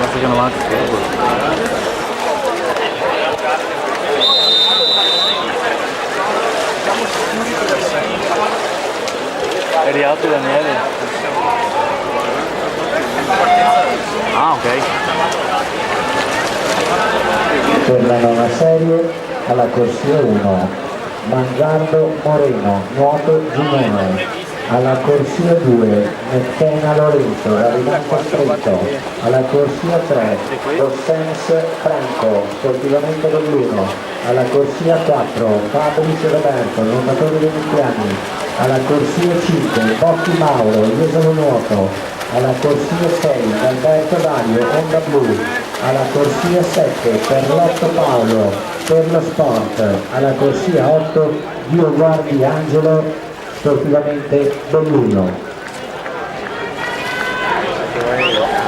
Ma facciano avanti. È arrivato Daniele? Ah, ok. Per la nona serie, alla corsia 1, Mangiardo Moreno, nuoto Giunone. Alla corsia 2, Mettena Lorenzo, Ravidanza Stretto. Alla corsia 3, Dossens Franco, sportivamente dell'1. Alla corsia 4, Fabris Roberto, nuotatore veneziani. Alla corsia 5, Bocchi Mauro, Jesolo Nuoto. Alla corsia 6, Alberto Dario, Onda Blu. Alla corsia 7, Perlotto Paolo, per lo sport. Alla corsia 8, Dio Guardi Angelo, sportivamente dell'1.